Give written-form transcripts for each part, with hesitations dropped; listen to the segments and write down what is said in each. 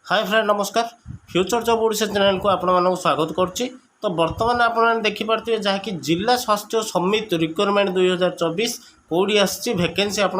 Hi friend नमस्कार। Future job Odisha channel को आपण स्वागत करुच्ची। तो बर्तमान आपने देखिपे जहाँकि जिला स्वास्थ्य समिति रिक्वायरमेंट 2024 कौड़ी आसी वैकेंसी आप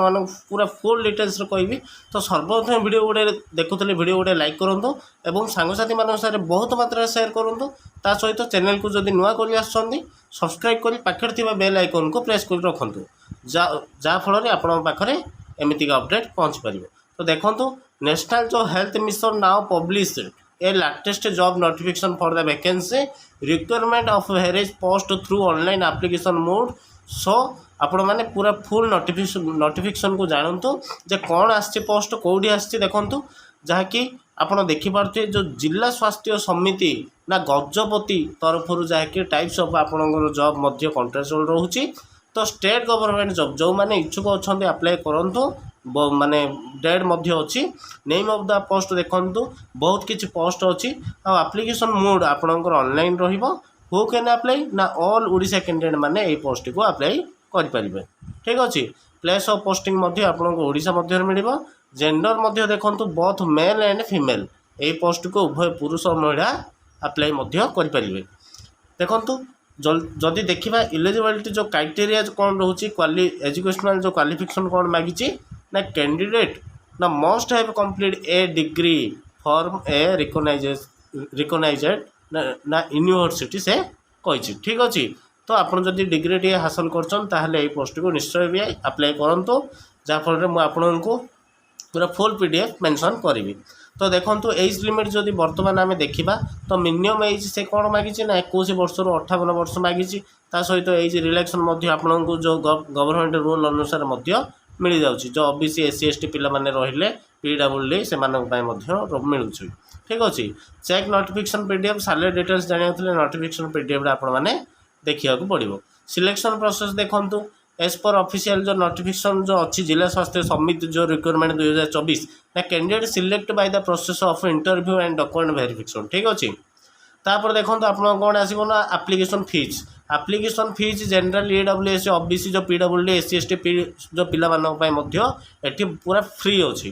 पूरा फुल डिटेल्स कहबी। तो सर्वप्रथम वीडियो गोटे देखुले वीडियो गोटे लाइक करूँ और सांगसाथी मान सारे बहुत मात्रा सेयार करूँ। ता सहित चैनल को जदि नुआ कर सब्सक्राइब कर पाखे थी बेल आइकन को प्रेस कर रखुँ जहाँफल आपण पाखे एमतीक अपडेट पहुँच पार। तो देखो नेशनल जो health mission now published a latest job notification for the vacancy requirement of various post through online application mode. So आपण मैंने पूरा फुल नोटिफिकेशन को जानतु जे कौन आछि पोस्ट कौड़ी आछि देखंतु जहाँकि आपण देखिपे जो जिला स्वास्थ्य समिति ना गजपति तरफ जहाँकि टाइप्स ऑफ आपणकर जॉब मध्य कॉन्ट्रेक्चुअल रोचे। तो स्टेट गवर्नमेंट जॉब जो मैंने इच्छुक अच्छा अप्लाई करूँ माने डेट मध्य अच्छी नेम ऑफ द पोस्ट देखंतु बहुत किसी पोस्ट अच्छी एप्लिकेशन मोड आपणकर ऑनलाइन रहिबो। हु कैन अप्लाई ना ऑल ओडिशा कैंडिडेट माने ए पोस्ट को अप्लाई करि परिबे। ठीक अछि। प्लेस ऑफ पोस्टिंग मध्य आपणको ओडिशा मध्य मिलिबो। जेंडर मध्य देखंतु बोथ मेल एंड फीमेल ए पोस्ट को उभय पुरुष और महिला अप्लाई मध्य करि परिबे। देखंतु जदि देखा इलिजिबिलिटी जो क्राइटेरिया कौन रोचे एजुकेशनल जो क्वालिफिकेशन कौन मागिची ना कैंडिडेट ना must have complete a degree from a recognised ना यूनिवर्सिटी से कही। ठीक अच्छे। तो आपन जदि डिग्री टी हासिल कर पोस्ट को निश्चय भी अप्लाई करूँ जहाँफल मुझे पूरा फुल पीडीएफ मेंशन करी। तो देखो एज लिमिट जदि बर्तमान आम देखा तो मिनिमम एज से कौन मागिची ना 21 वर्ष रु 58 वर्ष मागिची। ता सहित एज रिलैक्शन आपन को जो गवर्नमेंट रूल अनुसार मिल जाऊँगी जो ओबीसी एससी एसटी पिला माने रहिले पीडब्ल्यूडी से मिलूँ। ठीक अच्छे। Check notification PDF salary details जाना नोटिफिकेशन पीडीएफ आपण मैंने देखा पड़ो। सिलेक्शन प्रोसेस देखूँ एज पर ऑफिशियल जो नोटिफिकेशन जो अच्छी जिला स्वास्थ्य समिति जो रिक्वायरमेंट 2024 ना candidate select by the process of interview and document verification. ठीक अच्छे। तापर देखो आप कौन आसो ना application fees general EWS OBC जो पीडब्ल्यूडी एससी एसटी जो पिला पूरा फ्री अच्छी।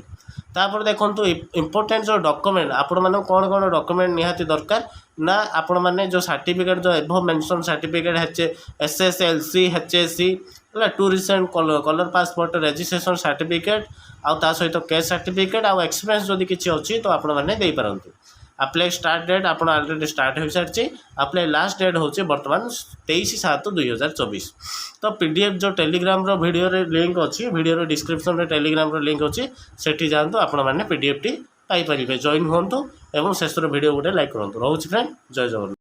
तापर देखो इम्पोर्टेंट जो डॉक्यूमेंट आपण मैंने कौन कौन डॉक्यूमेंट निहाती दरकार ना आपण मैंने जो सर्टिफिकेट जो above mentioned certificate SSLC HSC two recent colour passport registration certificate आ सहित कैश सर्टिफिकेट आ एक्सपीरियंस जदि किसी अच्छी तो आपण मैंने दे पारंतु। अप्लाई स्टार्ट डेट आप ऑलरेडी स्टार्ट हो सारी। अप्लाई लास्ट डेट हूँ बर्तमान 23/7/2024। तो पीडीएफ जो टेलीग्राम रो वीडियो रे लिंक अच्छी वीडियो डिस्क्रिप्शन रे टेलीग्राम रो लिंक अच्छी सेठी जातु आपण मैंने पीडीएफ टी पाई परिबे। जॉइन हुंतु एवं शेष वीडियो गोटे लाइक करूँ। रोच फ्रेंड जय जगन्नाथ।